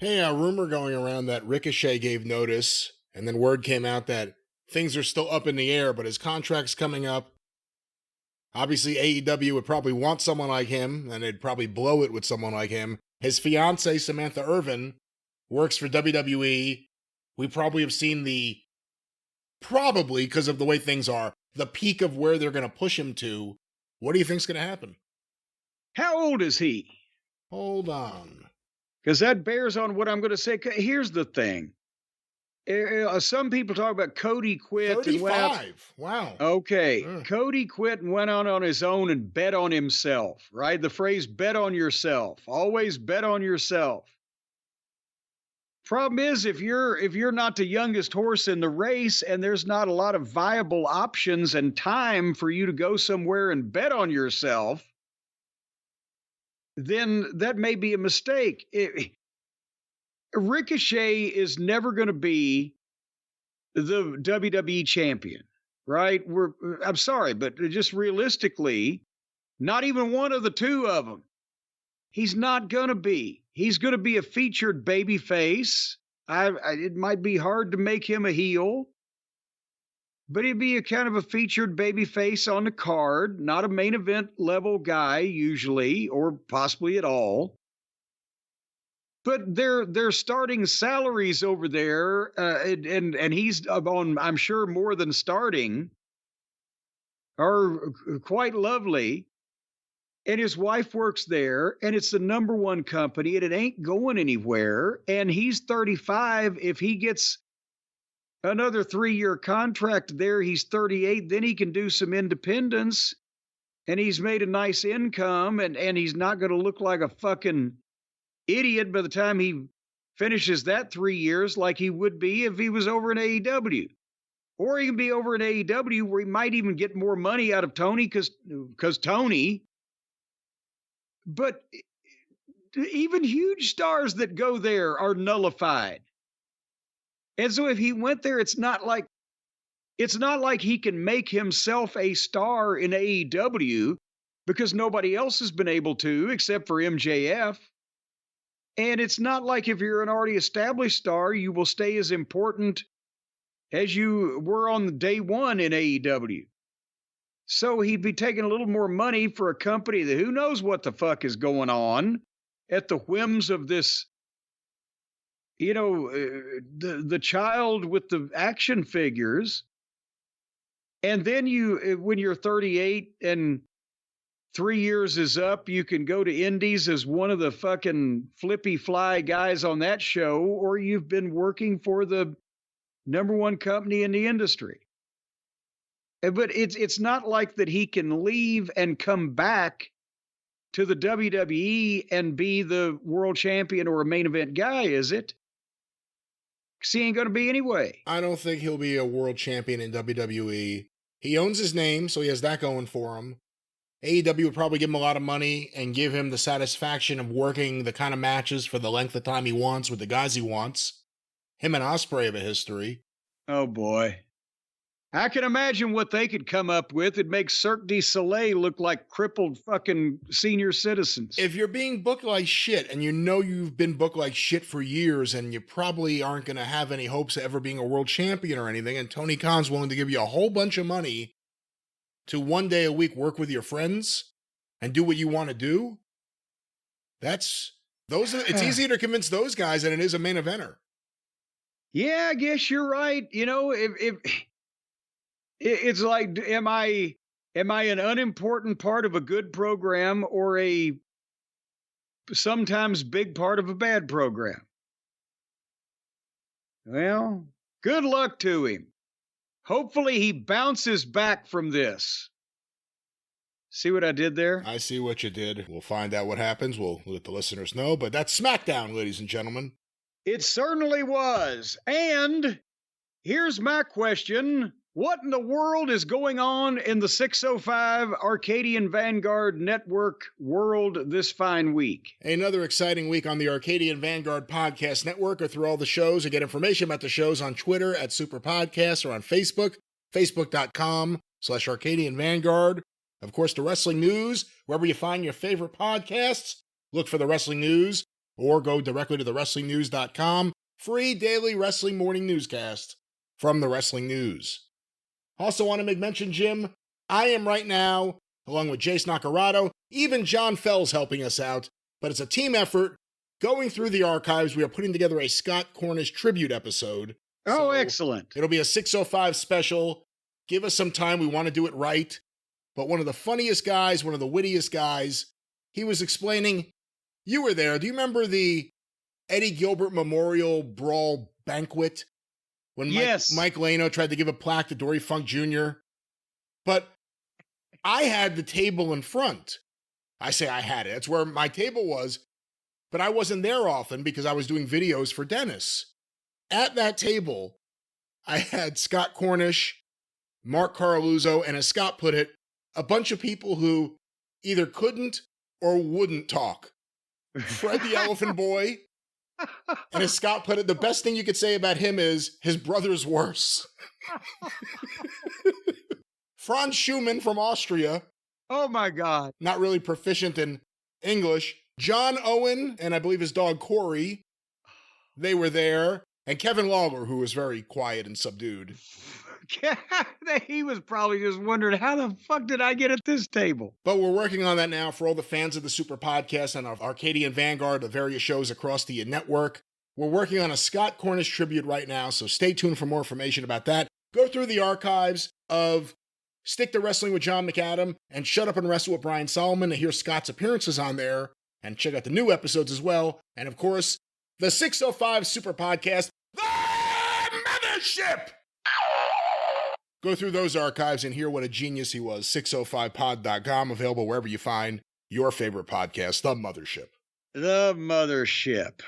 Hey, a rumor going around that Ricochet gave notice, and then word came out that things are still up in the air, but his contract's coming up. Obviously, AEW would probably want someone like him, and they'd probably blow it with someone like him. His fiancée, Samantha Irvin, works for WWE. We probably have seen probably because of the way things are, the peak of where they're going to push him to. What do you think's going to happen? How old is he? Hold on. Because that bears on what I'm going to say. Here's the thing. Some people talk about Cody quit. 35. Wow. Okay. Cody quit and went out on his own and bet on himself, right? The phrase bet on yourself. Always bet on yourself. Problem is, if you're not the youngest horse in the race and there's not a lot of viable options and time for you to go somewhere and bet on yourself, then that may be a mistake. Ricochet is never going to be the WWE champion, right? I'm sorry, but just realistically, not even one of the two of them. He's not going to be. He's going to be a featured baby face. It might be hard to make him a heel, but he'd be a kind of a featured baby face on the card, not a main event level guy usually, or possibly at all. But their starting salaries over there, and he's on, I'm sure, more than starting, are quite lovely. And his wife works there, and it's the number one company, and it ain't going anywhere. And he's 35. If he gets another 3-year contract there, he's 38. Then he can do some independence, and he's made a nice income, and he's not going to look like a fucking idiot by the time he finishes that 3 years like he would be if he was over in AEW. Or he can be over in AEW where he might even get more money out of Tony because Tony. But even huge stars that go there are nullified. And so if he went there, it's not like he can make himself a star in AEW because nobody else has been able to except for MJF. And it's not like if you're an already established star, you will stay as important as you were on the day one in AEW. So he'd be taking a little more money for a company that who knows what the fuck is going on at the whims of this, the child with the action figures. And then when you're 38 and 3 years is up, you can go to Indies as one of the fucking flippy fly guys on that show, or you've been working for the number one company in the industry. But it's not like that he can leave and come back to the WWE and be the world champion or a main event guy, is it? Because he ain't going to be anyway. I don't think he'll be a world champion in WWE. He owns his name, so he has that going for him. AEW would probably give him a lot of money and give him the satisfaction of working the kind of matches for the length of time he wants with the guys he wants. Him and Ospreay have a history. Oh, boy. I can imagine what they could come up with. It'd make Cirque du Soleil look like crippled fucking senior citizens. If you're being booked like shit, and you know you've been booked like shit for years, and you probably aren't going to have any hopes of ever being a world champion or anything, and Tony Khan's willing to give you a whole bunch of money to 1 day a week work with your friends and do what you want to do, it's easier to convince those guys than it is a main eventer. Yeah, I guess you're right. If it's like, am I an unimportant part of a good program or a sometimes big part of a bad program? Well, good luck to him. Hopefully he bounces back from this. See what I did there? I see what you did. We'll find out what happens. We'll let the listeners know. But that's SmackDown, ladies and gentlemen. It certainly was. And here's my question. What in the world is going on in the 605 Arcadian Vanguard Network world this fine week? Another exciting week on the Arcadian Vanguard Podcast Network. Go through all the shows and get information about the shows on Twitter at Superpodcast or on Facebook, facebook.com/Arcadian Vanguard. Of course, the wrestling news, wherever you find your favorite podcasts, look for the wrestling news. or go directly to thewrestlingnews.com. Free daily wrestling morning newscast from the Wrestling News. Also want to make mention, Jim, I am right now, along with Jace Nacarado, even John Fell's helping us out, but it's a team effort. Going through the archives, we are putting together a Scott Cornish tribute episode. Oh, So excellent. It'll be a 605 special. Give us some time. We want to do it right. But one of the funniest guys, one of the wittiest guys, he was explaining, you were there. Do you remember the Eddie Gilbert Memorial Brawl Banquet? When Mike Lano tried to give a plaque to Dory Funk Jr. But I had the table in front. I say I had it. That's where my table was. But I wasn't there often because I was doing videos for Dennis. At that table, I had Scott Cornish, Mark Carluzzo, and as Scott put it, a bunch of people who either couldn't or wouldn't talk. Fred the Elephant Boy. And as Scott put it, the best thing you could say about him is his brother's worse. Franz Schumann from Austria. Oh my God. Not really proficient in English. John Owen and I believe his dog Corey. They were there. And Kevin Lawler, who was very quiet and subdued. He was probably just wondering, how the fuck did I get at this table? But we're working on that now for all the fans of the Superpodcast and our Arcadian Vanguard, the various shows across the network. We're working on a Scott Cornish tribute right now, so stay tuned for more information about that. Go through the archives of Stick to Wrestling with John McAdam and Shut Up and Wrestle with Brian Solomon to hear Scott's appearances on there, and check out the new episodes as well. And of course, the 605 Superpodcast, The Mothership! Go through those archives and hear what a genius he was. 605pod.com, available wherever you find your favorite podcast, The Mothership. The Mothership.